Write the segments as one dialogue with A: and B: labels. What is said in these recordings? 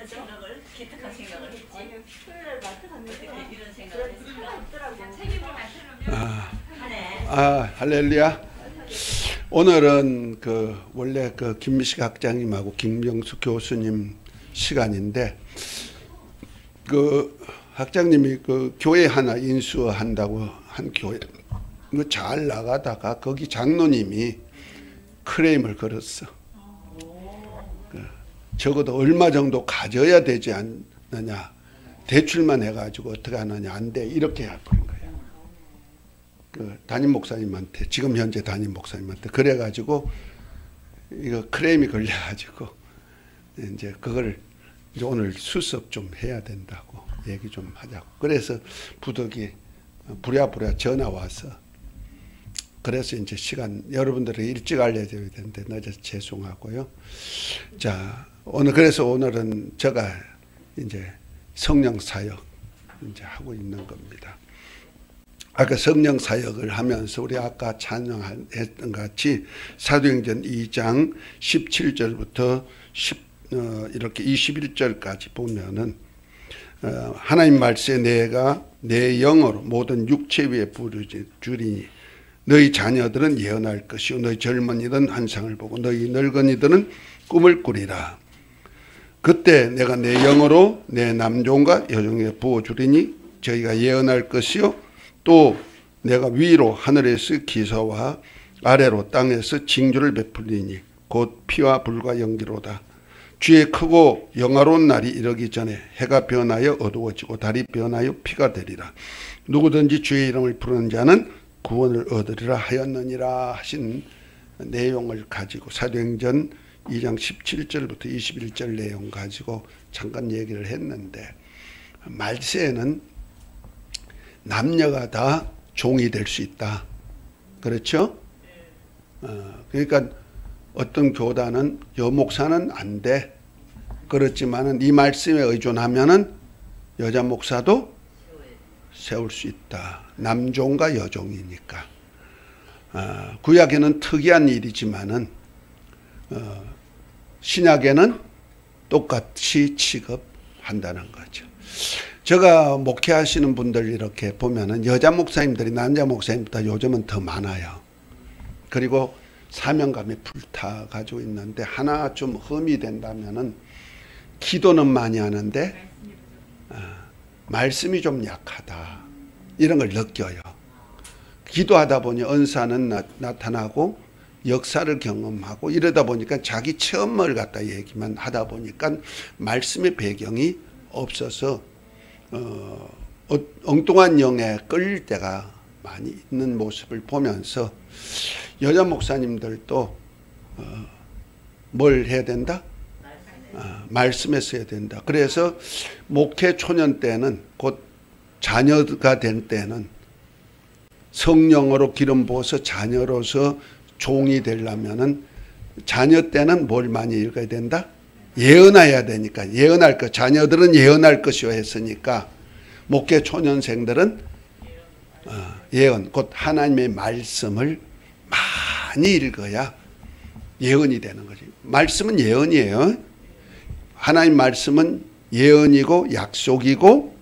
A: 이런 생각을 기특한 생각을 했지.
B: 토요일 마트 갔는데
A: 어떻게 이런 생각을 했을까?
B: 하나 있더라고.
C: 책임을 맡으려면
A: 하네.
D: 할렐루야. 오늘은 원래 김미식 학장님하고 김병수 교수님 시간인데, 학장님이 교회 하나 인수한다고 한 교회 잘 나가다가 거기 장로님이 크레임을 걸었어. 적어도 얼마 정도 가져야 되지 않느냐, 대출만 해가지고 어떻게 하느냐, 안 돼, 이렇게 해버린 거예요. 담임 목사님한테, 지금 현재 담임 목사님한테 그래가지고 이거 크레임이 걸려가지고 이제 그걸 이제 오늘 수습 좀 해야 된다고 얘기 좀 하자고. 그래서 부득이 부랴부랴 전화 와서, 그래서 이제 시간 여러분들이 일찍 알려줘야 되는데 늦어서 죄송하고요. 자, 그래서 오늘은 제가 이제 성령 사역 이제 하고 있는 겁니다. 아까 성령 사역을 하면서 우리 아까 찬양했던 같이 사도행전 2장 17절부터 이렇게 21절까지 보면은 하나님 말씀에 내가 내 영으로 모든 육체 위에 부르주리니 너희 자녀들은 예언할 것이요 너희 젊은이들은 환상을 보고 너희 늙은이들은 꿈을 꾸리라. 그때 내가 내 영으로 내 남종과 여종에 부어주리니 저희가 예언할 것이요 또 내가 위로 하늘에서 기사와 아래로 땅에서 징조를 베풀리니 곧 피와 불과 연기로다. 주의 크고 영화로운 날이 이르기 전에 해가 변하여 어두워지고 달이 변하여 피가 되리라. 누구든지 주의 이름을 부르는 자는 구원을 얻으리라 하였느니라 하신 내용을 가지고 사도행전 2장 17절부터 21절 내용 가지고 잠깐 얘기를 했는데, 말세에는 남녀가 다 종이 될 수 있다. 그렇죠? 그러니까 어떤 교단은 여목사는 안 돼. 그렇지만은 이 말씀에 의존하면은 여자 목사도 세울 수 있다. 남종과 여종이니까. 구약에는 특이한 일이지만은 신약에는 똑같이 취급한다는 거죠. 제가 목회하시는 분들 이렇게 보면은 여자 목사님들이 남자 목사님보다 요즘은 더 많아요. 그리고 사명감이 불타 가지고 있는데 하나 좀 흠이 된다면은 기도는 많이 하는데 말씀이 좀 약하다, 이런 걸 느껴요. 기도하다 보니 은사는 나타나고 역사를 경험하고 이러다 보니까 자기 체험을 갖다 얘기만 하다 보니까 말씀의 배경이 없어서 엉뚱한 영에 끌릴 때가 많이 있는 모습을 보면서 여자 목사님들도 뭘 해야 된다? 말씀에 써야 된다. 그래서 목회 초년 때는, 곧 자녀가 된 때는 성령으로 기름 부어서 자녀로서 종이 되려면은 자녀 때는 뭘 많이 읽어야 된다? 예언해야 되니까. 예언할 것, 자녀들은 예언할 것이요 했으니까 목회 초년생들은 예언, 곧 하나님의 말씀을 많이 읽어야 예언이 되는 거지. 말씀은 예언이에요. 하나님 말씀은 예언이고 약속이고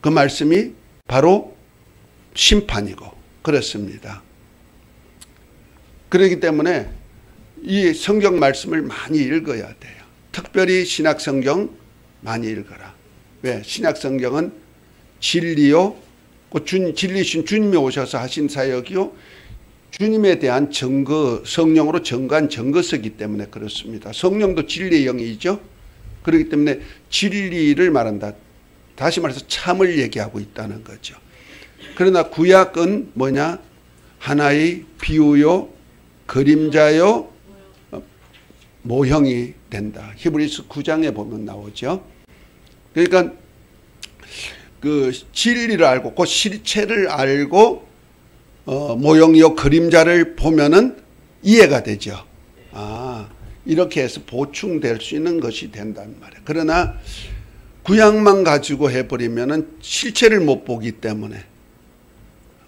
D: 그 말씀이 바로 심판이고 그렇습니다. 그렇기 때문에 이 성경 말씀을 많이 읽어야 돼요. 특별히 신약 성경 많이 읽어라. 왜? 신약 성경은 진리요, 진리신 주님이 오셔서 하신 사역이요, 주님에 대한 증거, 성령으로 증거한 증거서이기 때문에 그렇습니다. 성령도 진리의 영이죠. 그렇기 때문에 진리를 말한다. 다시 말해서 참을 얘기하고 있다는 거죠. 그러나 구약은 뭐냐? 하나의 비유요, 그림자요, 모형이 된다. 히브리서 9장에 보면 나오죠. 그러니까 그 진리를 알고 그 실체를 알고 모형이요 그림자를 보면은 이해가 되죠. 이렇게 해서 보충될 수 있는 것이 된단 말이에요. 그러나 구약만 가지고 해버리면은 실체를 못 보기 때문에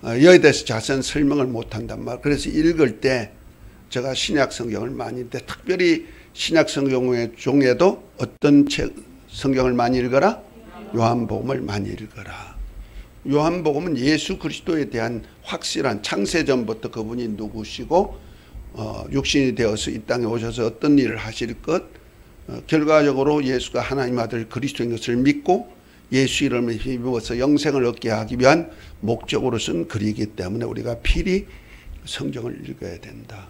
D: 여기에 대해서 자세한 설명을 못 한단 말이에요. 그래서 읽을 때 제가 신약 성경을 많이 읽는데, 특별히 신약 성경 중에도 어떤 책, 성경을 많이 읽어라. 요한복음을 많이 읽어라. 요한복음은 예수 그리스도에 대한 확실한 창세전부터 그분이 누구시고 육신이 되어서 이 땅에 오셔서 어떤 일을 하실 것, 결과적으로 예수가 하나님 아들 그리스도인 것을 믿고 예수 이름을 힘입어서 영생을 얻게 하기 위한 목적으로 쓴 글이기 때문에 우리가 필히 성경을 읽어야 된다.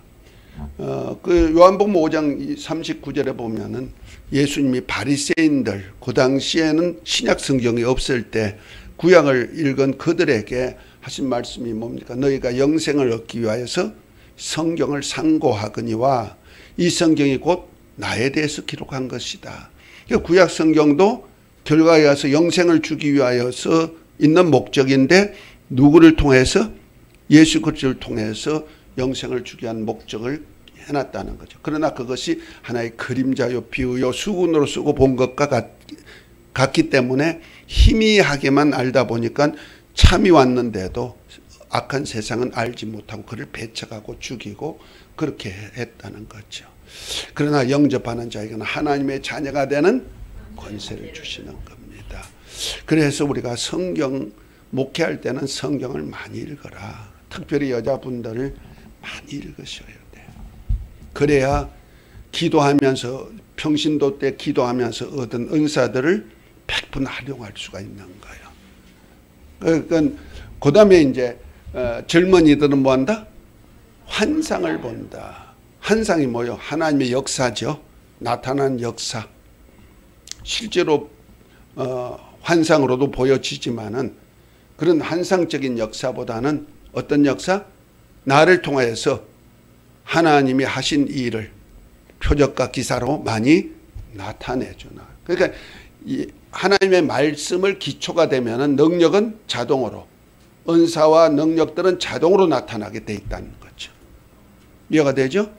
D: 그 요한복음 5장 39절에 보면은 예수님이 바리새인들, 그 당시에는 신약 성경이 없을 때 구약을 읽은 그들에게 하신 말씀이 뭡니까? 너희가 영생을 얻기 위하여서 성경을 상고하거니와 이 성경이 곧 나에 대해서 기록한 것이다. 구약 성경도 결과에 와서 영생을 주기 위하여서 있는 목적인데 누구를 통해서? 예수 그리스도를 통해서 영생을 주기 위한 목적을 해놨다는 거죠. 그러나 그것이 하나의 그림자요 비유요 수군으로 쓰고 본 것과 같기 때문에 희미하게만 알다 보니까 참이 왔는데도 악한 세상은 알지 못하고 그를 배척하고 죽이고 그렇게 했다는 거죠. 그러나 영접하는 자에게는 하나님의 자녀가 되는 권세를 주시는 겁니다. 그래서 우리가 성경 목회할 때는 성경을 많이 읽어라. 특별히 여자분들을 많이 읽으셔야 돼요. 그래야 기도하면서 평신도 때 기도하면서 얻은 은사들을 100분 활용할 수가 있는 거예요. 그러니까 그 다음에 이제 젊은이들은 뭐한다? 환상을 본다. 환상이 뭐요? 하나님의 역사죠. 나타난 역사. 실제로 환상으로도 보여지지만은 그런 환상적인 역사보다는 어떤 역사? 나를 통해서 하나님이 하신 일을 표적과 기사로 많이 나타내주나. 그러니까 하나님의 말씀을 기초가 되면은 능력은 자동으로, 은사와 능력들은 자동으로 나타나게 돼 있다는 거죠. 이해가 되죠?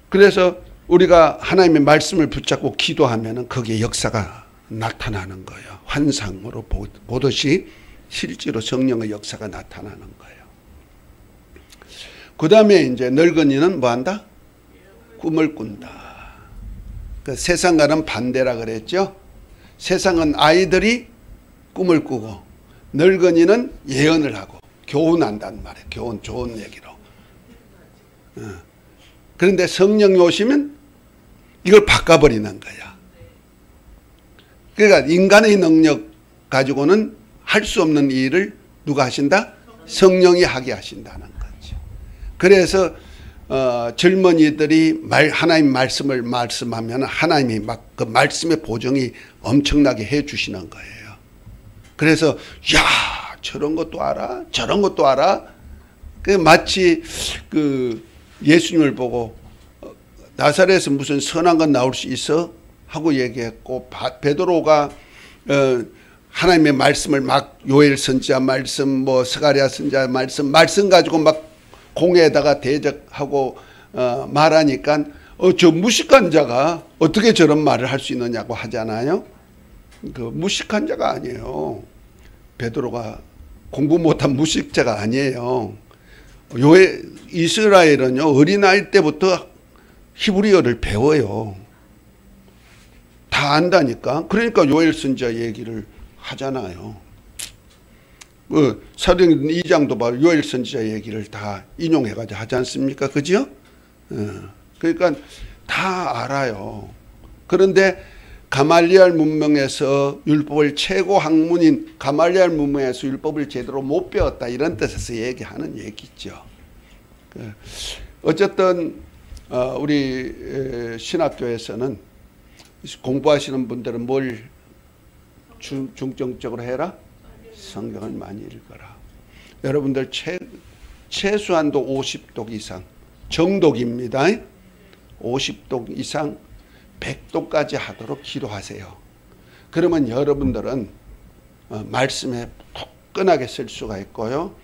D: 그래서 우리가 하나님의 말씀을 붙잡고 기도하면은 거기에 역사가 나타나는 거예요. 환상으로 보듯이 실제로 성령의 역사가 나타나는 거예요. 그 다음에 이제 늙은이는 뭐 한다? 꿈을 꾼다. 그 세상과는 반대라 그랬죠. 세상은 아이들이 꿈을 꾸고 늙은이는 예언을 하고 교훈한단 말이에요. 교훈, 좋은 얘기로. 그런데 성령이 오시면 이걸 바꿔버리는 거야. 그러니까 인간의 능력 가지고는 할 수 없는 일을 누가 하신다? 성령이 하게 하신다는 거죠. 그래서 젊은이들이 하나님 말씀을 말씀하면 하나님이 막 그 말씀의 보정이 엄청나게 해 주시는 거예요. 그래서 야, 저런 것도 알아? 저런 것도 알아? 그 마치 그 예수님을 보고 나사렛에서 무슨 선한 건 나올 수 있어? 하고 얘기했고 베드로가 하나님의 말씀을 막 요엘 선지자 말씀 뭐 스가랴 선지자 말씀 가지고 막 공회에다가 대적하고 말하니까 저 무식한 자가 어떻게 저런 말을 할 수 있느냐고 하잖아요. 그 무식한 자가 아니에요. 베드로가 공부 못한 무식자가 아니에요. 이스라엘은요 어린아이 때부터 히브리어를 배워요. 다 안다니까. 그러니까 요엘 선지자 얘기를 하잖아요. 사도행전 2장도 봐 요엘 선지자 얘기를 다 인용해가지고 하지 않습니까? 그죠? 그러니까 다 알아요. 그런데 가말리알 문명에서 율법을 최고 학문인 가말리알 문명에서 율법을 제대로 못 배웠다 이런 뜻에서 얘기하는 얘기죠. 어쨌든 우리 신학교에서는 공부하시는 분들은 뭘 중점적으로 해라? 성경을 많이 읽어라. 여러분들 최소한도 50독 이상 정독입니다. 50독 이상 100독까지 하도록 기도하세요. 그러면 여러분들은 말씀에 굳건하게 쓸 수가 있고요.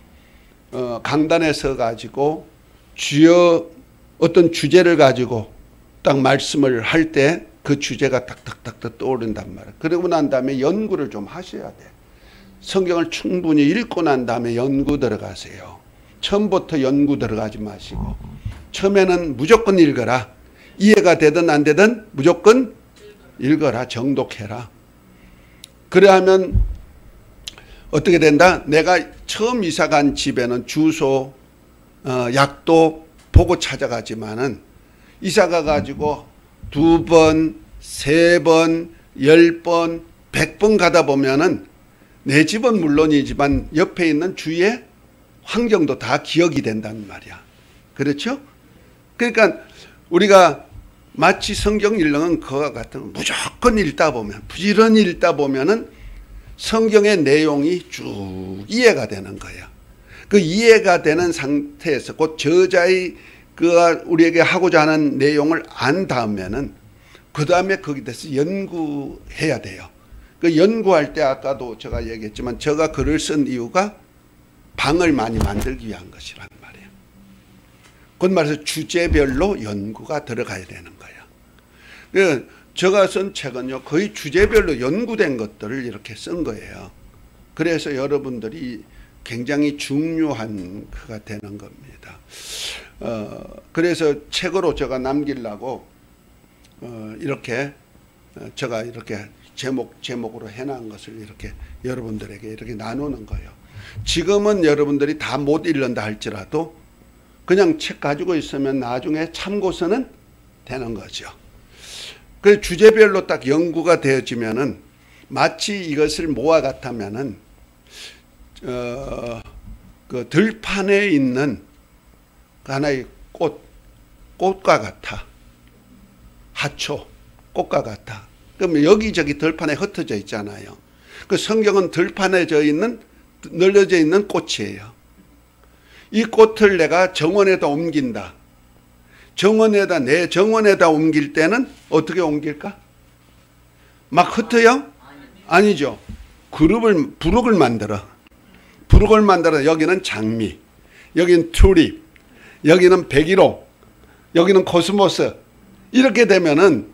D: 강단에 서가지고 주여 어떤 주제를 가지고 딱 말씀을 할 때 그 주제가 탁탁탁탁 떠오른단 말이에요. 그러고 난 다음에 연구를 좀 하셔야 돼. 성경을 충분히 읽고 난 다음에 연구 들어가세요. 처음부터 연구 들어가지 마시고 처음에는 무조건 읽어라. 이해가 되든 안 되든 무조건 읽어라. 정독해라. 그래 하면 어떻게 된다? 내가 처음 이사 간 집에는 주소, 약도 보고 찾아가지만은 이사 가가지고 2번, 3번, 10번, 100번 가다 보면은 내 집은 물론이지만 옆에 있는 주위의 환경도 다 기억이 된다는 말이야. 그렇죠? 그러니까 우리가 마치 성경 읽는 그와 같은 무조건 읽다 보면, 부지런히 읽다 보면은 성경의 내용이 쭉 이해가 되는 거예요. 그 이해가 되는 상태에서 곧 저자의 그 우리에게 하고자 하는 내용을 안 다음에는 그 다음에 거기에 대해서 연구해야 돼요. 그 연구할 때 아까도 제가 얘기했지만 제가 글을 쓴 이유가 방을 많이 만들기 위한 것이란 말이에요. 곧 말해서 주제별로 연구가 들어가야 되는 거예요. 제가 쓴 책은요 거의 주제별로 연구된 것들을 이렇게 쓴 거예요. 그래서 여러분들이 굉장히 중요한 그가 되는 겁니다. 그래서 책으로 제가 남기려고 이렇게 제가 이렇게 제목으로 해놓은 것을 이렇게 여러분들에게 이렇게 나누는 거예요. 지금은 여러분들이 다 못 읽는다 할지라도 그냥 책 가지고 있으면 나중에 참고서는 되는 거죠. 그 주제별로 딱 연구가 되어지면은 마치 이것을 모아 같으면은 그 들판에 있는 하나의 꽃과 같아. 하초, 꽃과 같아. 그럼 여기저기 들판에 흩어져 있잖아요. 그 성경은 들판에 널려져 있는 꽃이에요. 이 꽃을 내가 정원에다 옮긴다. 내 정원에다 옮길 때는 어떻게 옮길까? 막 흩어요? 아니죠. 부록을 만들어. 여기는 장미, 여기는 튤립, 여기는 백일호, 여기는 코스모스. 이렇게 되면은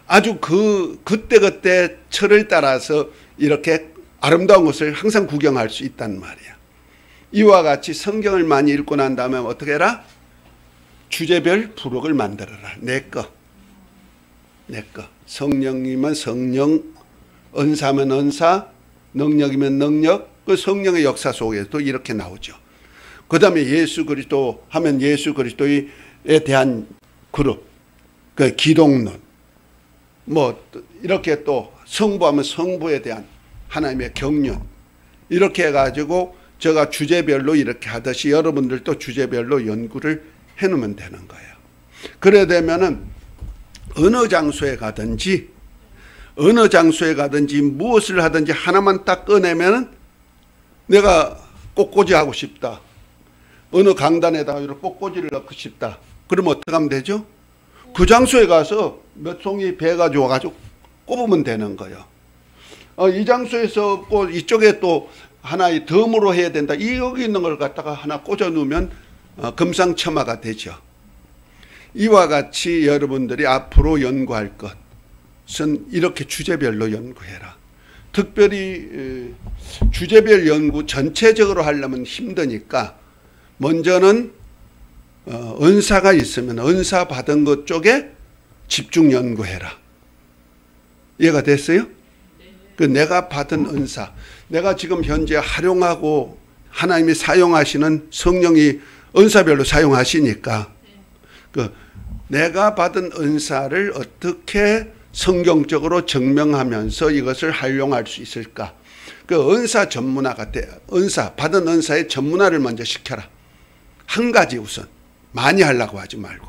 D: 아주 그때 철을 따라서 이렇게 아름다운 것을 항상 구경할 수 있단 말이야. 이와 같이 성경을 많이 읽고 난 다음에 어떻게 해라? 주제별 부록을 만들어라. 내 거. 성령이면 성령, 은사면 은사, 능력이면 능력. 그 성령의 역사 속에서도 이렇게 나오죠. 그 다음에 예수 그리스도 하면 예수 그리스도에 대한 그룹, 그 기독론, 뭐 이렇게 또 성부하면 성부에 대한 하나님의 경륜, 이렇게 해가지고 제가 주제별로 이렇게 하듯이 여러분들도 주제별로 연구를 해놓으면 되는 거예요. 그래 되면은 어느 장소에 가든지 무엇을 하든지 하나만 딱 꺼내면은 내가 꽃꽂이 하고 싶다. 어느 강단에다가 이렇게 꽃꽂이를 넣고 싶다. 그러면 어떻게 하면 되죠? 그 장소에 가서 몇 송이 배 가지고 와가지고 꼽으면 되는 거예요. 이 장소에서 또 이쪽에 또 하나의 덤으로 해야 된다. 여기 있는 걸 갖다가 하나 꽂아 놓으면 금상첨화가 되죠. 이와 같이 여러분들이 앞으로 연구할 것은 이렇게 주제별로 연구해라. 특별히 주제별 연구 전체적으로 하려면 힘드니까 먼저는 은사가 있으면 은사 받은 것 쪽에 집중 연구해라. 이해가 됐어요? 그 내가 받은 은사, 내가 지금 현재 활용하고 하나님이 사용하시는 성령이 은사별로 사용하시니까 그 내가 받은 은사를 어떻게 성경적으로 증명하면서 이것을 활용할 수 있을까? 그 은사 전문화가 돼. 받은 은사의 전문화를 먼저 시켜라. 한 가지 우선. 많이 하려고 하지 말고.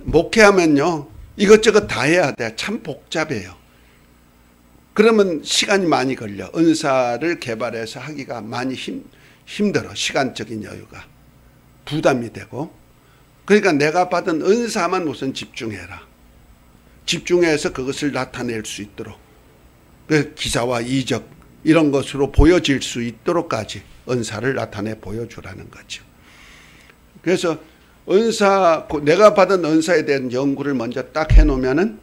D: 목회하면요. 이것저것 다 해야 돼. 참 복잡해요. 그러면 시간이 많이 걸려. 은사를 개발해서 하기가 많이 힘들어. 시간적인 여유가. 부담이 되고. 그러니까 내가 받은 은사만 우선 집중해라. 집중해서 그것을 나타낼 수 있도록 그 기사와 이적 이런 것으로 보여질 수 있도록까지 은사를 나타내 보여주라는 거죠. 그래서 내가 받은 은사에 대한 연구를 먼저 딱 해놓으면은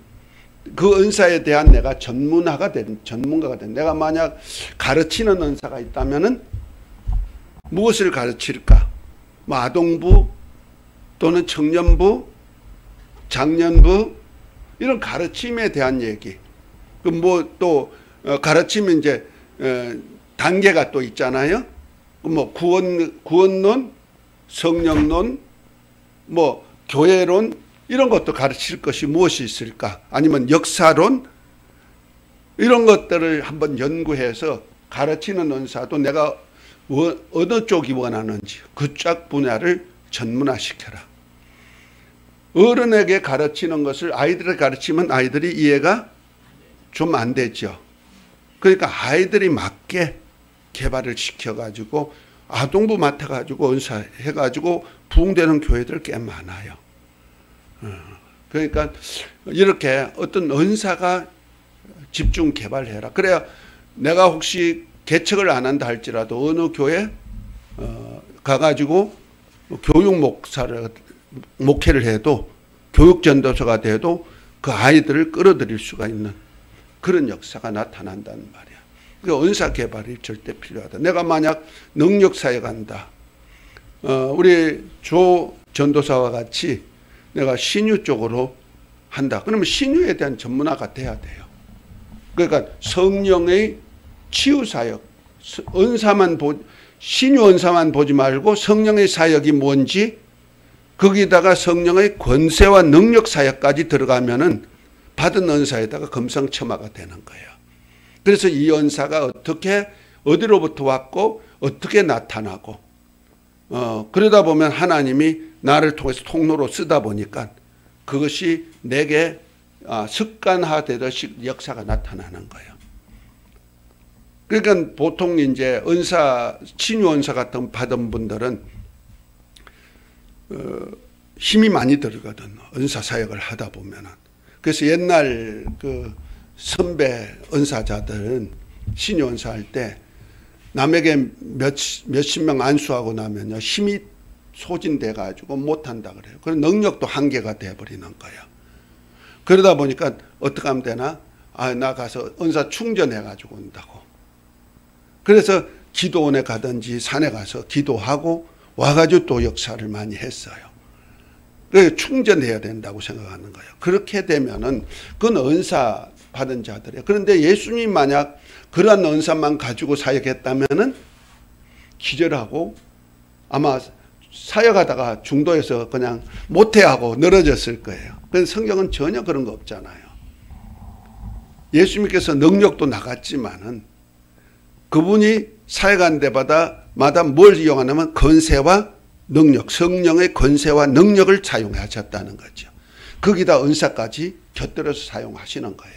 D: 그 은사에 대한 내가 전문가가 된. 내가 만약 가르치는 은사가 있다면은 무엇을 가르칠까? 아동부 또는 청년부, 장년부 이런 가르침에 대한 얘기. 그 뭐 또 가르치면 이제 단계가 또 있잖아요. 뭐 구원론, 성령론, 뭐 교회론 이런 것도 가르칠 것이 무엇이 있을까? 아니면 역사론 이런 것들을 한번 연구해서 가르치는 은사도 내가 어느 쪽이 원하는지 그쪽 분야를 전문화시켜라. 어른에게 가르치는 것을 아이들에게 가르치면 아이들이 이해가 좀 안 되죠. 그러니까 아이들이 맞게 개발을 시켜가지고 아동부 맡아가지고 은사해가지고 부흥되는 교회들 꽤 많아요. 그러니까 이렇게 어떤 은사가 집중 개발해라. 그래야 내가 혹시 개척을 안 한다 할지라도 어느 교회 가가지고 교육 목회를 해도 교육 전도사가 돼도 그 아이들을 끌어들일 수가 있는 그런 역사가 나타난다는 말이야. 그러니까 은사 개발이 절대 필요하다. 내가 만약 능력 사역한다. 우리 조 전도사와 같이 내가 신유 쪽으로 한다. 그러면 신유에 대한 전문화가 돼야 돼요. 그러니까 성령의 치유 사역, 신유 은사만 보지 말고 성령의 사역이 뭔지 거기다가 성령의 권세와 능력 사역까지 들어가면은 받은 은사에다가 금상첨화가 되는 거예요. 그래서 이 은사가 어떻게 어디로부터 왔고 어떻게 나타나고 그러다 보면 하나님이 나를 통해서 통로로 쓰다 보니까 그것이 내게 습관화되듯이 역사가 나타나는 거예요. 그러니까 보통 이제 은사, 친유 은사 같은 받은 분들은 힘이 많이 들거든. 은사 사역을 하다 보면은. 그래서 옛날 그 선배 은사자들은 신유 은사 할 때 남에게 몇십 명 안수하고 나면요 힘이 소진돼 가지고 못한다 그래요. 그래서 능력도 한계가 돼버리는 거예요. 그러다 보니까 어떻게 하면 되나? 나 가서 은사 충전해 가지고 온다고. 그래서 기도원에 가든지 산에 가서 기도하고 와가지고 또 역사를 많이 했어요. 그래서 충전해야 된다고 생각하는 거예요. 그렇게 되면은 그건 은사 받은 자들이에요. 그런데 예수님 만약 그러한 은사만 가지고 사역했다면은 기절하고 아마 사역하다가 중도에서 그냥 못해하고 늘어졌을 거예요. 그래서 성경은 전혀 그런 거 없잖아요. 예수님께서 능력도 나갔지만은 그분이 사역한 데마다 뭘 이용하냐면 권세와 능력, 성령의 권세와 능력을 사용하셨다는 거죠. 거기다 은사까지 곁들여서 사용하시는 거예요.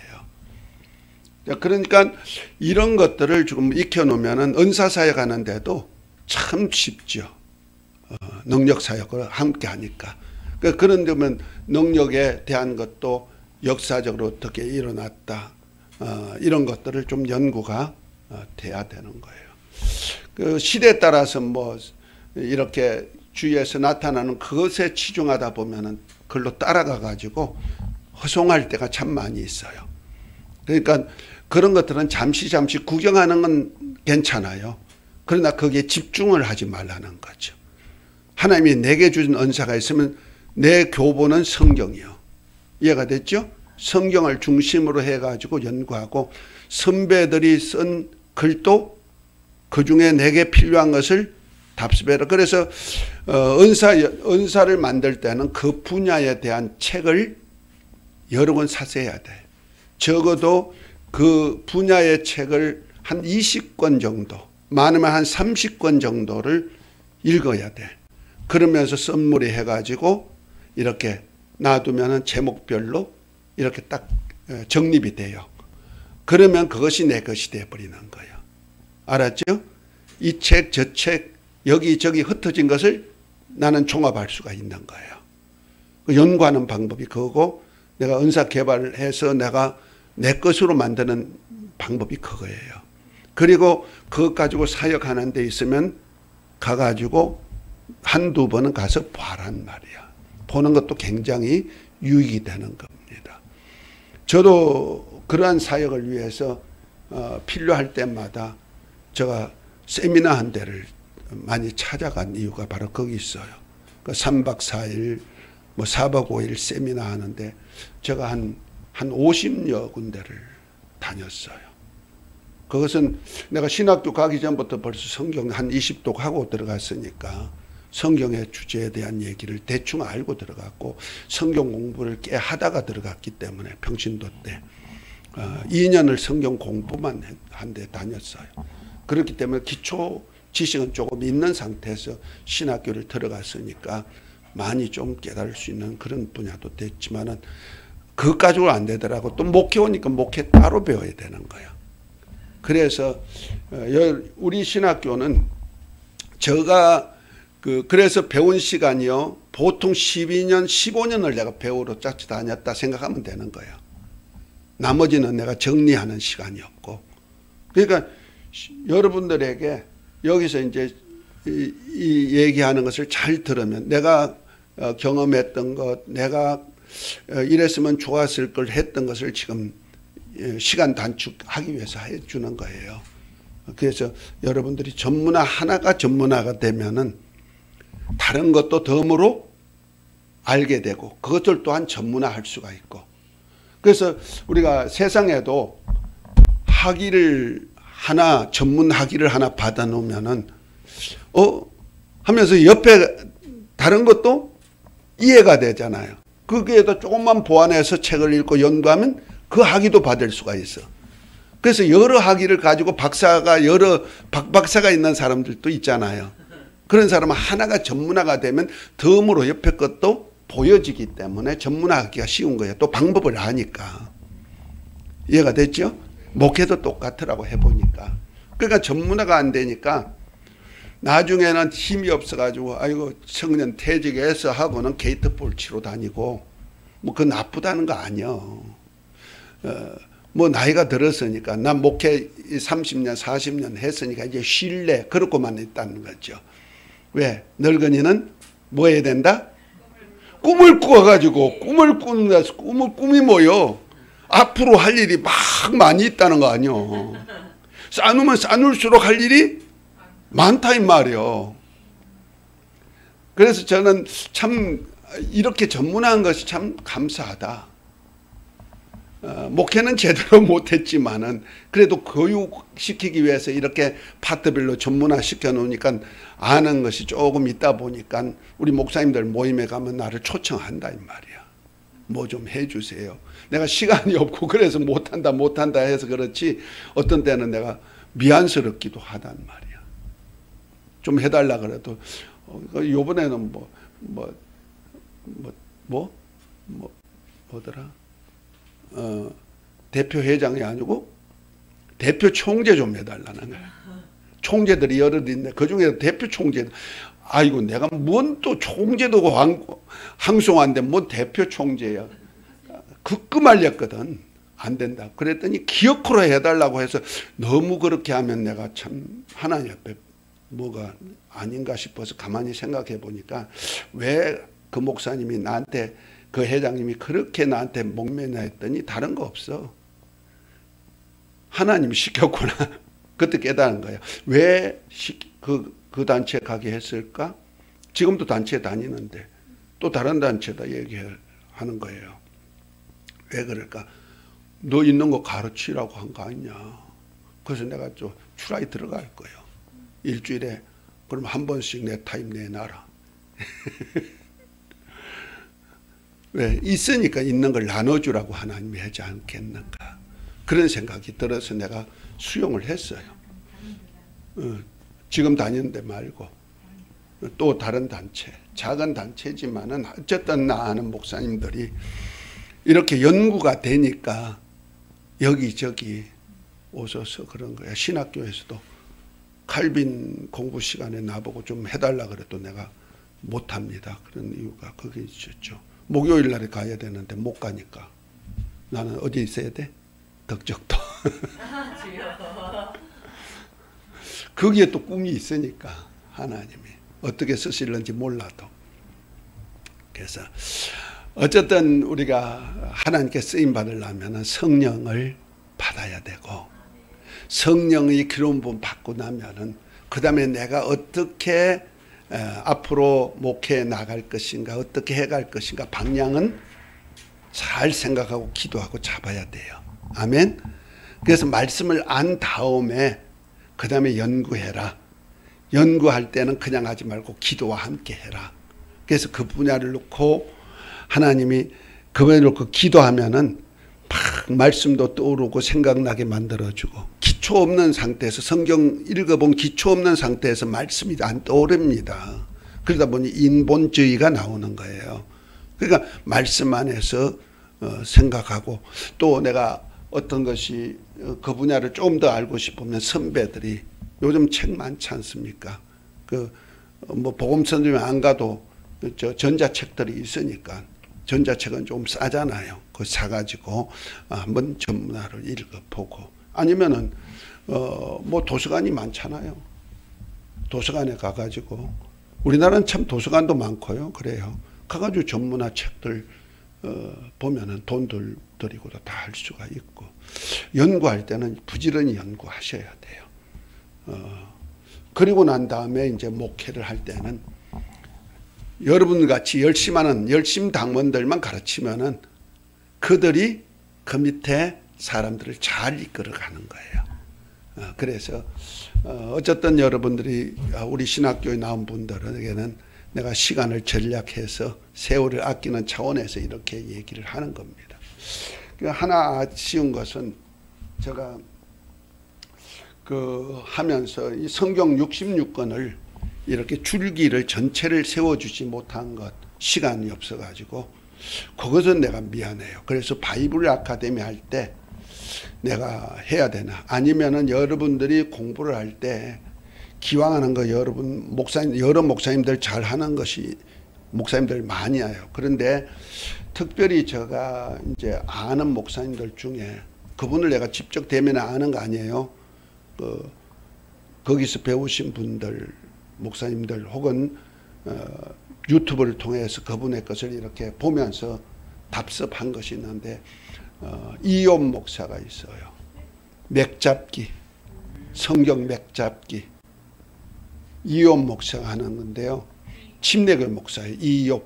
D: 그러니까 이런 것들을 조금 익혀놓으면 은사 사역하는데도 참 쉽죠. 능력 사역을 함께 하니까. 그런 데면 능력에 대한 것도 역사적으로 어떻게 일어났다. 이런 것들을 좀 연구가 돼야 되는 거예요. 그 시대에 따라서 뭐 이렇게 주위에서 나타나는 그것에 치중하다 보면은 그걸로 따라가 가지고 허송할 때가 참 많이 있어요. 그러니까 그런 것들은 잠시 구경하는 건 괜찮아요. 그러나 거기에 집중을 하지 말라는 거죠. 하나님이 내게 주신 은사가 있으면 내 교본은 성경이요. 이해가 됐죠? 성경을 중심으로 해가지고 연구하고 선배들이 쓴 글도 그중에 내게 필요한 것을 답습해라. 그래서 은사를 만들 때는 그 분야에 대한 책을 여러 권 사서해야 돼. 적어도 그 분야의 책을 한 20권 정도, 많으면 한 30권 정도를 읽어야 돼. 그러면서 썸머리 해가지고 이렇게 놔두면은 제목별로 이렇게 딱 정립이 돼요. 그러면 그것이 내 것이 되어버리는 거예요. 알았죠? 이 책, 저 책, 여기저기 흩어진 것을 나는 종합할 수가 있는 거예요. 연구하는 방법이 그거고 내가 은사 개발해서 내가 내 것으로 만드는 방법이 그거예요. 그리고 그것 가지고 사역하는 데 있으면 가가지고 한두 번은 가서 봐란 말이야. 보는 것도 굉장히 유익이 되는 겁니다. 저도 그러한 사역을 위해서 필요할 때마다 제가 세미나 한 대를 많이 찾아간 이유가 바로 거기 있어요. 그 3박 4일, 뭐 4박 5일 세미나 하는데 제가 한 한 50여 군데를 다녔어요. 그것은 내가 신학교 가기 전부터 벌써 성경 한 20독 하고 들어갔으니까 성경의 주제에 대한 얘기를 대충 알고 들어갔고 성경 공부를 꽤 하다가 들어갔기 때문에 평신도 때 2년을 성경 공부만 한 데 다녔어요. 그렇기 때문에 기초 지식은 조금 있는 상태에서 신학교를 들어갔으니까 많이 좀 깨달을 수 있는 그런 분야도 됐지만은 그것 가지고는 안 되더라고. 또 목회 오니까 목회 따로 배워야 되는 거야. 그래서 우리 신학교는 제가 그래서 배운 시간이요. 보통 12년, 15년을 내가 배우러 짝지 다녔다 생각하면 되는 거예요. 나머지는 내가 정리하는 시간이었고. 그러니까 여러분들에게 여기서 이제 이 얘기하는 것을 잘 들으면 내가 경험했던 것, 내가 이랬으면 좋았을 걸 했던 것을 지금 시간 단축하기 위해서 해주는 거예요. 그래서 여러분들이 전문화 하나가 전문화가 되면은 다른 것도 덤으로 알게 되고 그것들 또한 전문화할 수가 있고. 그래서 우리가 세상에도 학위를 하나 전문 학위를 하나 받아 놓으면은 하면서 옆에 다른 것도 이해가 되잖아요. 거기에다 조금만 보완해서 책을 읽고 연구하면 그 학위도 받을 수가 있어. 그래서 여러 학위를 가지고 박사가 여러 박박사가 있는 사람들도 있잖아요. 그런 사람은 하나가 전문화가 되면 덤으로 옆에 것도 보여지기 때문에 전문화하기가 쉬운 거예요. 또 방법을 아니까. 이해가 됐죠? 목회도 똑같으라고 해보니까. 그러니까 전문화가 안 되니까 나중에는 힘이 없어가지고 아이고 청년 퇴직해서 하고는 게이트볼 치러 다니고 뭐 그건 나쁘다는 거 아니요. 뭐 나이가 들었으니까 난 목회 30년 40년 했으니까 이제 쉴래 그렇고만 있다는 거죠. 왜? 늙은이는 뭐 해야 된다? 꿈을 꾸어가지고 꿈을 꾸는 꿈이 뭐요? 앞으로 할 일이 막 많이 있다는 거 아니요. 쌓으면 쌓을수록 할 일이 많다 이 말이요. 그래서 저는 참 이렇게 전문화한 것이 참 감사하다. 목회는 제대로 못했지만은 그래도 교육시키기 위해서 이렇게 파트별로 전문화 시켜놓으니까 아는 것이 조금 있다 보니까 우리 목사님들 모임에 가면 나를 초청한다 이 말이야. 뭐 좀 해주세요. 내가 시간이 없고 그래서 못한다 해서 그렇지 어떤 때는 내가 미안스럽기도 하단 말이야. 좀 해달라 그래도 요번에는 뭐더라? 대표 회장이 아니고 대표 총재 좀 해달라는 거야. 총재들이 여러 있는데 그중에 대표 총재 아이고 내가 뭔 또 총재도 항송한데 뭔 대표 총재야. 극구 말렸거든. 안 된다. 그랬더니 기어코로 해달라고 해서 너무 그렇게 하면 내가 참 하나님 앞에 뭐가 아닌가 싶어서 가만히 생각해 보니까 왜 그 목사님이 나한테 그 회장님이 그렇게 나한테 목매냐 했더니 다른 거 없어. 하나님이 시켰구나. 그때 깨달은 거예요. 왜 그 단체 가게 했을까? 지금도 단체 다니는데 또 다른 단체다 얘기하는 거예요. 왜 그럴까? 너 있는 거 가르치라고 한 거 아니냐. 그래서 내가 좀 추라이 들어갈 거예요. 일주일에 그럼 한 번씩 내 타임 내놔라. 왜? 있으니까 있는 걸 나눠주라고 하나님이 하지 않겠는가. 그런 생각이 들어서 내가 수용을 했어요. 지금 다니는 데 말고 또 다른 단체, 작은 단체지만은 어쨌든 나 아는 목사님들이 이렇게 연구가 되니까 여기저기 오셔서 그런 거야. 신학교에서도 칼빈 공부 시간에 나보고 좀 해달라 그래도 내가 못합니다. 그런 이유가 거기 있었죠. 목요일 날에 가야 되는데 못 가니까 나는 어디 있어야 돼? 덕적도. 거기에 또 꿈이 있으니까 하나님이 어떻게 쓰실는지 몰라도. 그래서 어쨌든 우리가 하나님께 쓰임 받으려면 성령을 받아야 되고 성령의 기름 부음 받고 나면은 그 다음에 내가 어떻게 앞으로 목회에 나갈 것인가 어떻게 해갈 것인가 방향은 잘 생각하고 기도하고 잡아야 돼요. 아멘. 그래서 말씀을 안 다음에 그 다음에 연구해라. 연구할 때는 그냥 하지 말고 기도와 함께 해라. 그래서 그 분야를 놓고 하나님이 그 분야를 놓고 기도하면은 막 말씀도 떠오르고 생각나게 만들어주고, 기초 없는 상태에서, 성경 읽어본 기초 없는 상태에서 말씀이 안 떠오릅니다. 그러다 보니 인본주의가 나오는 거예요. 그러니까 말씀 안에서 생각하고, 또 내가 어떤 것이 그 분야를 조금 더 알고 싶으면 선배들이 요즘 책 많지 않습니까? 뭐 복음 선생님이 안 가도 저 전자책들이 있으니까, 전자책은 좀 싸잖아요. 그거 사가지고 한번 전문화를 읽어보고, 아니면은 뭐 도서관이 많잖아요. 도서관에 가가지고, 우리나라는 참 도서관도 많고요. 그래요. 가가지고 전문화 책들 보면은 돈들 들이고도 다 할 수가 있고, 연구할 때는 부지런히 연구하셔야 돼요. 그리고 난 다음에 이제 목회를 할 때는 여러분 같이 열심 당원들만 가르치면은 그들이 그 밑에 사람들을 잘 이끌어가는 거예요. 그래서 어쨌든 여러분들이 우리 신학교에 나온 분들에게는 내가 시간을 전략해서 세월을 아끼는 차원에서 이렇게 얘기를 하는 겁니다. 하나 아쉬운 것은 제가 하면서 이 성경 66권을 이렇게 줄기를 전체를 세워주지 못한 것, 시간이 없어가지고 그것은 내가 미안해요. 그래서 바이블 아카데미 할 때 내가 해야 되나, 아니면은 여러분들이 공부를 할 때 기왕하는 거, 여러분 목사님, 여러 목사님들 잘 하는 것이 목사님들 많이 와요. 그런데 특별히 제가 이제 아는 목사님들 중에, 그분을 내가 직접 대면에 아는 거 아니에요. 거기서 배우신 분들, 목사님들, 혹은 유튜브를 통해서 그분의 것을 이렇게 보면서 답습한 것이 있는데, 이욥 목사가 있어요. 맥잡기, 성경 맥잡기, 이욥 목사가 하는 건데요. 침례교 목사예요. 이욥.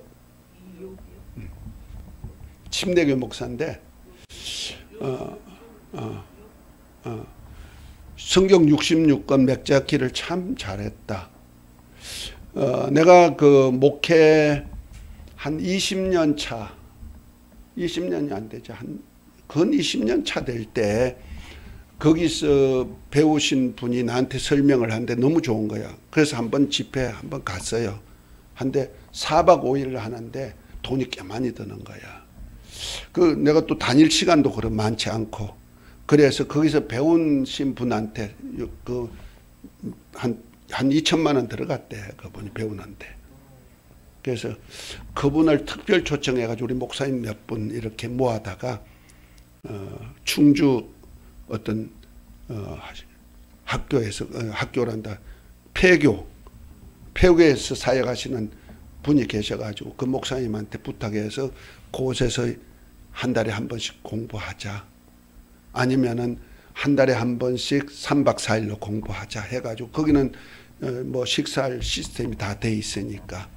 D: 침례교 목사인데 성경 66권 맥잡기를 참 잘했다. 내가 그 목회 한 20년 차, 20년이 안 되죠. 근 20년 차 될 때 거기서 배우신 분이 나한테 설명을 하는데 너무 좋은 거야. 그래서 한번 집회 한번 갔어요. 한데 4박 5일을 하는데 돈이 꽤 많이 드는 거야. 내가 또 다닐 시간도 그럼 많지 않고, 그래서 거기서 배우신 분한테 한 2천만 원 들어갔대. 그분이 배우는데. 그래서 그분을 특별 초청해가지고 우리 목사님 몇 분 이렇게 모아다가 충주 어떤 학교에서, 학교란다, 폐교에서 사역하시는 분이 계셔가지고 그 목사님한테 부탁해서 그곳에서 한 달에 한 번씩 공부하자, 아니면은 한 달에 한 번씩 3박 4일로 공부하자 해가지고, 거기는 뭐 식사할 시스템이 다 돼 있으니까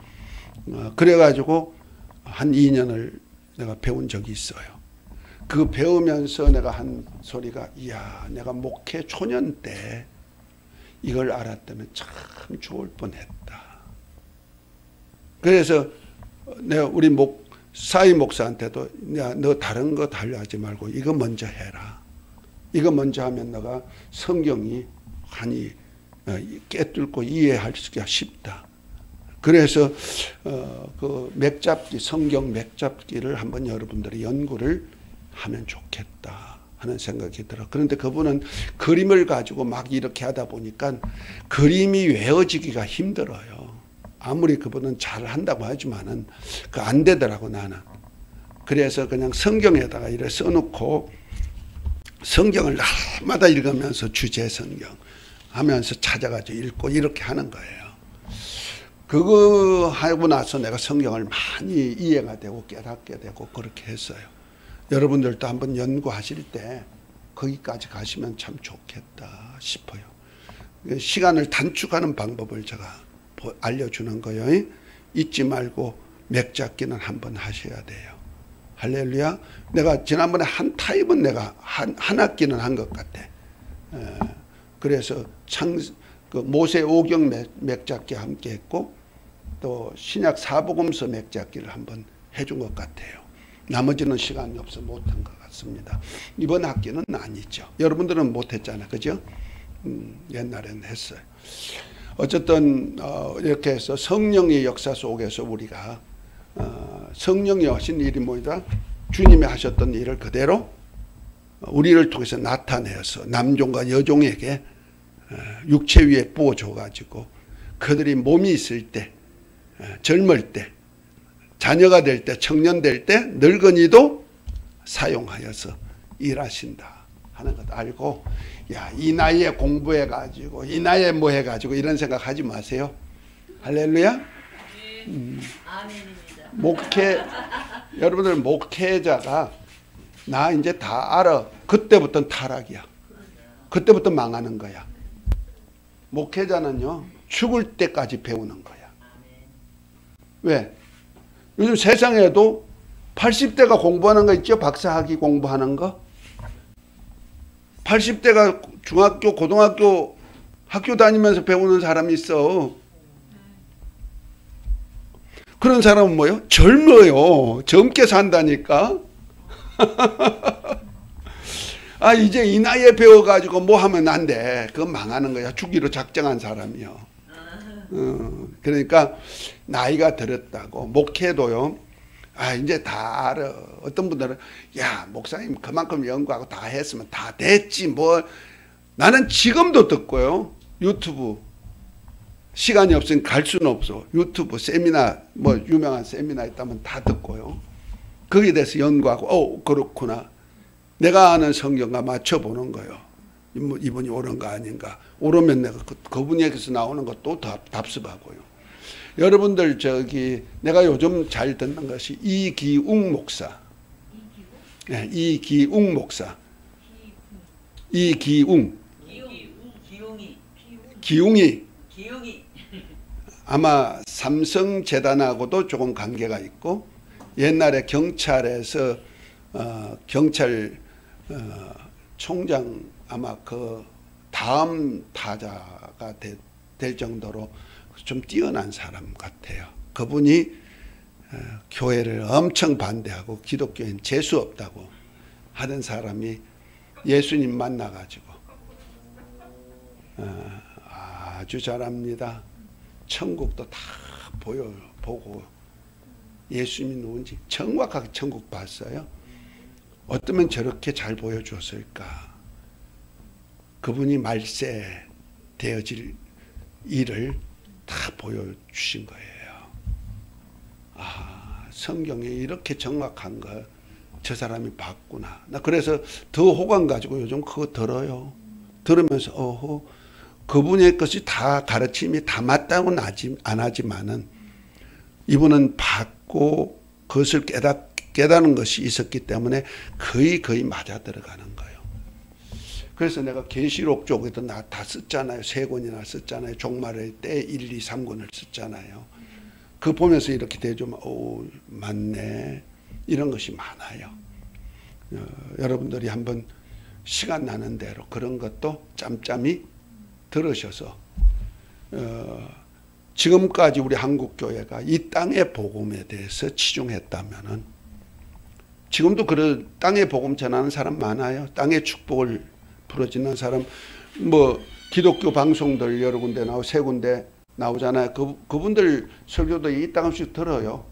D: 그래가지고 한 2년을 내가 배운 적이 있어요. 그 배우면서 내가 한 소리가, 이야, 내가 목회 초년 때 이걸 알았다면 참 좋을 뻔했다. 그래서 내가 우리 사이 목사한테도, 야, 너 다른 거 달려하지 말고 이거 먼저 해라. 이거 먼저 하면 너가 성경이 많이 깨뚫고 이해할 수가 쉽다. 그래서 그 맥잡기, 성경 맥잡기를 한번 여러분들이 연구를 하면 좋겠다 하는 생각이 들어. 그런데 그분은 그림을 가지고 막 이렇게 하다 보니까 그림이 외워지기가 힘들어요. 아무리 그분은 잘 한다고 하지만은 안 되더라고, 나는. 그래서 그냥 성경에다가 이렇게 써놓고 성경을 날마다 읽으면서 주제 성경 하면서 찾아가지고 읽고 이렇게 하는 거예요. 그거 하고 나서 내가 성경을 많이 이해가 되고 깨닫게 되고 그렇게 했어요. 여러분들도 한번 연구하실 때 거기까지 가시면 참 좋겠다 싶어요. 시간을 단축하는 방법을 제가 알려주는 거예요. 잊지 말고 맥잡기는 한번 하셔야 돼요. 할렐루야. 내가 지난번에 한 타입은 내가 한 학기는 한 것 같아. 그래서 그 모세 오경 맥잡기 함께 했고 또 신약 사복음서 맥잡기를 한번 해준 것 같아요. 나머지는 시간이 없어 못한 것 같습니다. 이번 학기는 아니죠. 여러분들은 못했잖아요. 그죠? 옛날에는 했어요. 어쨌든 이렇게 해서 성령의 역사 속에서 우리가 성령이 하신 일이 뭐다? 주님이 하셨던 일을 그대로 우리를 통해서 나타내어서 남종과 여종에게 육체 위에 부어줘 가지고 그들이 몸이 있을 때, 젊을 때, 자녀가 될 때, 청년 될 때, 늙은이도 사용하여서 일하신다 하는 것 알고, 야, 이 나이에 공부해 가지고 이 나이에 뭐 해 가지고 이런 생각 하지 마세요. 할렐루야.
A: 아멘입니다.
D: 여러분들 목회자가 나 이제 다 알아. 그때부터는 타락이야. 그때부터 망하는 거야. 목회자는요, 죽을 때까지 배우는 거야. 왜? 요즘 세상에도 80대가 공부하는 거 있죠? 박사학위 공부하는 거. 80대가 중학교, 고등학교 학교 다니면서 배우는 사람이 있어. 그런 사람은 뭐예요? 젊어요. 젊게 산다니까. 아, 이제 이 나이에 배워가지고 뭐 하면 안 돼. 그건 망하는 거야. 주기로 작정한 사람이요. 그러니까 나이가 들었다고 목회도요. 아, 이제 다 알아. 어떤 분들은 야, 목사님 그만큼 연구하고 다 했으면 다 됐지 뭐. 나는 지금도 듣고요. 유튜브 시간이 없으니까 갈 수는 없어. 유튜브 세미나 뭐 유명한 세미나 있다면 다 듣고요. 거기에 대해서 연구하고 그렇구나. 내가 아는 성경과 맞춰보는 거예요. 이분이 옳은가 아닌가. 옳으면 내가 그분에게서 나오는 것도 답습하고요. 여러분들 내가 요즘 잘 듣는 것이 이기웅 목사. 네, 이기웅 목사. 이기웅. 기웅이. 아마 삼성재단하고도 조금 관계가 있고 옛날에 경찰에서 경찰 총장 아마 그 다음 타자가 될 정도로 좀 뛰어난 사람 같아요. 그분이 교회를 엄청 반대하고 기독교인 재수 없다고 하던 사람이 예수님 만나가지고 아주 잘합니다. 천국도 다 보고 예수님이 누군지 정확하게 천국 봤어요. 어쩌면 저렇게 잘 보여줬을까. 그분이 말세 되어질 일을 다 보여주신 거예요. 아, 성경에 이렇게 정확한 거 저 사람이 봤구나. 나 그래서 더 호감 가지고 요즘 그거 들어요. 들으면서 그분의 것이 다 가르침이 다 맞다고는 안 하지만은 이분은 받고 그것을 깨닫는 것이 있었기 때문에 거의 맞아 들어가는 거예요. 그래서 내가 계시록 쪽에도 나 다 썼잖아요. 3권이나 썼잖아요. 종말의 때 1, 2, 3권을 썼잖아요. 그 보면서 이렇게 대조하면 맞네. 이런 것이 많아요. 여러분들이 한번 시간 나는 대로 그런 것도 짬짬이 들으셔서 지금까지 우리 한국교회가 이 땅의 복음에 대해서 치중했다면은 지금도 그런 땅의 복음 전하는 사람 많아요. 땅의 축복을 부러지는 사람 뭐 기독교 방송들 여러 군데 나오고 3군데 나오잖아요. 그분들 설교도 이 땅 없이 들어요.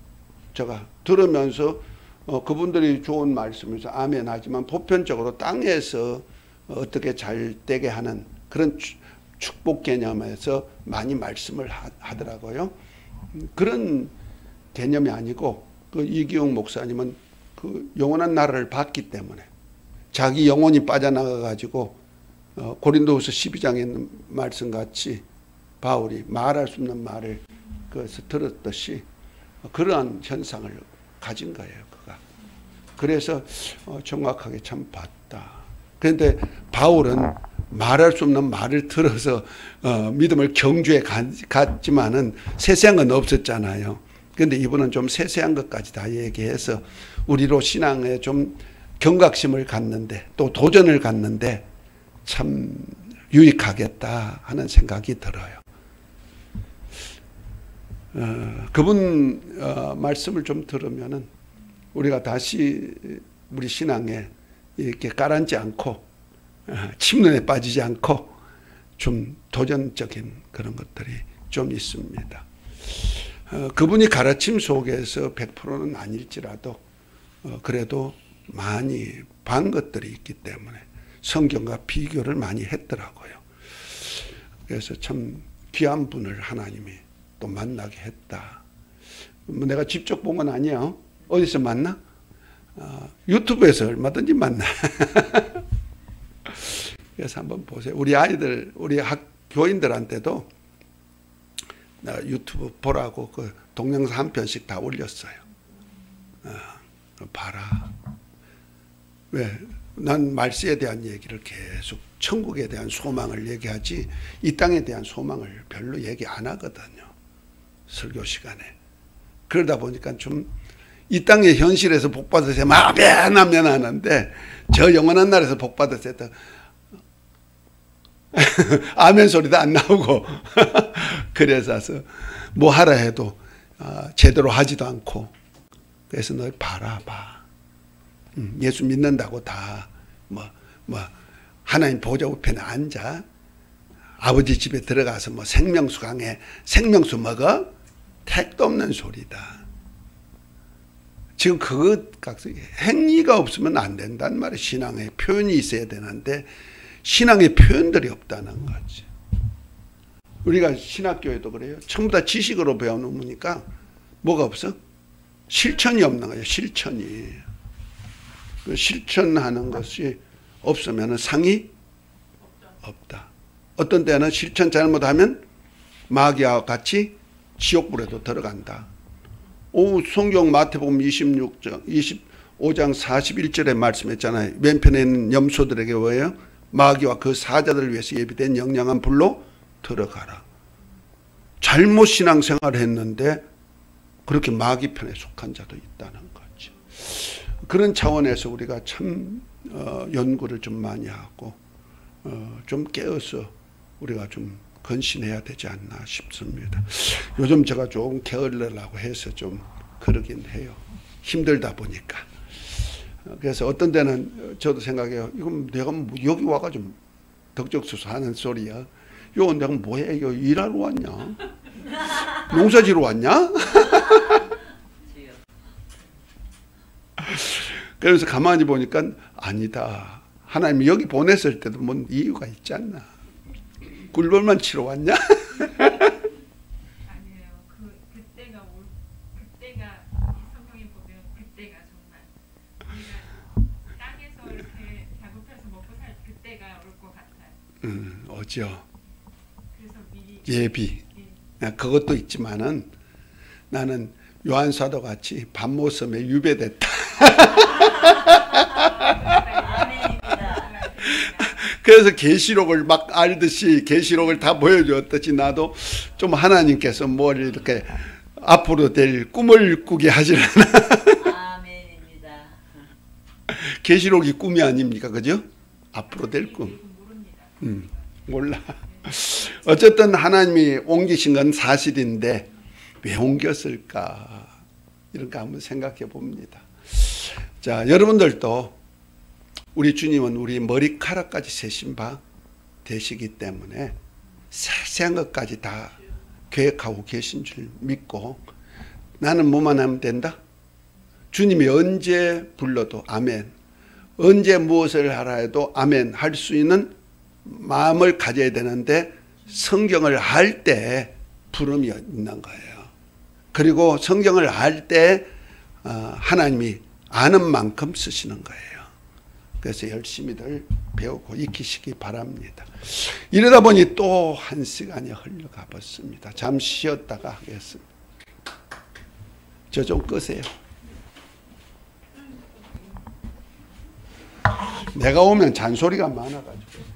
D: 제가 들으면서 그분들이 좋은 말씀에서 아멘 하지만 보편적으로 땅에서 어떻게 잘 되게 하는 그런 축복 개념에서 많이 말씀을 하더라고요. 그런 개념이 아니고 그 이기용 목사님은 그 영원한 나라를 봤기 때문에 자기 영혼이 빠져나가 가지고 고린도후서 12장에 있는 말씀 같이 바울이 말할 수 없는 말을 그래서 들었듯이 그러한 현상을 가진 거예요. 그가. 그래서 정확하게 참 봤다. 그런데 바울은 말할 수 없는 말을 들어서 믿음을 경주에 갔지만은 세상은 없었잖아요. 그런데 이분은 좀 세세한 것까지 다 얘기해서 우리로 신앙에 좀 경각심을 갖는데 또 도전을 갖는데 참 유익하겠다 하는 생각이 들어요. 그분 말씀을 좀 들으면은 우리가 다시 우리 신앙에 이렇게 가라앉지 않고 침륜에 빠지지 않고 좀 도전적인 그런 것들이 좀 있습니다. 그분이 가르침 속에서 100%는 아닐지라도 그래도 많이 반 것들이 있기 때문에 성경과 비교를 많이 했더라고요. 그래서 참 귀한 분을 하나님이 또 만나게 했다. 뭐 내가 직접 본 건 아니야. 어디서 만나? 유튜브에서 얼마든지 만나. 그래서 한번 보세요. 우리 아이들, 우리 교인들한테도 유튜브 보라고 그 동영상 한 편씩 다 올렸어요. 봐라. 왜? 난 말세에 대한 얘기를 계속 천국에 대한 소망을 얘기하지 이 땅에 대한 소망을 별로 얘기 안 하거든요. 설교 시간에. 그러다 보니까 좀 이 땅의 현실에서 복 받으세요. 아멘 하면 하는데 저 영원한 날에서 복 받으세요. 아멘 소리도 안 나오고 그래서 뭐 하라 해도 제대로 하지도 않고 그래서 너 봐라. 예수 믿는다고 다 하나님 보좌 우편에 앉아 아버지 집에 들어가서 뭐 생명수 강에 생명수 먹어? 택도 없는 소리다. 지금 행위가 없으면 안 된단 말이에요. 신앙에 표현이 있어야 되는데 신앙의 표현들이 없다는 거지. 우리가 신학교에도 그래요. 전부 다 지식으로 배워놓으니까 뭐가 없어? 실천이 없는 거예요. 실천이. 실천하는 것이 없으면 상이 없다. 어떤 때는 실천 잘못하면 마귀와 같이 지옥불에도 들어간다. 성경 마태복음 25장 41절에 말씀했잖아요. 왼편에 있는 염소들에게 뭐예요? 마귀와 그 사자들을 위해서 예비된 영영한 불로 들어가라. 잘못 신앙생활을 했는데 그렇게 마귀 편에 속한 자도 있다는 거죠. 그런 차원에서 우리가 참 연구를 좀 많이 하고 좀 깨어서 우리가 좀 건신해야 되지 않나 싶습니다. 요즘 제가 좀 게을러라고 해서 좀 그러긴 해요. 힘들다 보니까. 그래서 어떤 데는 저도 생각해요. 이건 내가 여기 와가지고 덕적수수 하는 소리야. 이거 내가 뭐해? 이거 일하러 왔냐? 농사지러 왔냐? 그래서 가만히 보니까 아니다. 하나님이 여기 보냈을 때도 뭔 이유가 있지 않나. 꿀벌만 치러 왔냐?
B: 아니에요. 그때가 성경에 보면 그때가 정말 우리가 땅에서 이렇게 작업해서 먹고 살 그때가 올 것 같아요.
D: 오죠.
B: 그래서 미리
D: 예비. 그것도 있지만은 나는 요한사도 같이 밤모섬에 유배됐다. 그래서 계시록을 막 알듯이 계시록을 다 보여주었듯이 나도 좀 하나님께서 뭘 이렇게 앞으로 될 꿈을 꾸게 하질 않아.
C: 아멘입니다.
D: 계시록이 꿈이 아닙니까? 그죠? 앞으로 될 꿈. 몰라. 어쨌든 하나님이 옮기신 건 사실인데 왜 옮겼을까? 이런 거 한번 생각해 봅니다. 자, 여러분들도 우리 주님은 우리 머리카락까지 세신 바 되시기 때문에 세세한 것까지 다 계획하고 계신 줄 믿고 나는 뭐만 하면 된다? 주님이 언제 불러도 아멘, 언제 무엇을 하라 해도 아멘 할 수 있는 마음을 가져야 되는데 성경을 할 때 부름이 있는 거예요. 그리고 성경을 할 때 하나님이 아는 만큼 쓰시는 거예요. 그래서 열심히들 배우고 익히시기 바랍니다. 이러다 보니 또 한 시간이 흘러가 버렸습니다. 잠시 쉬었다가 하겠습니다. 저 좀 끄세요. 내가 오면 잔소리가 많아가지고.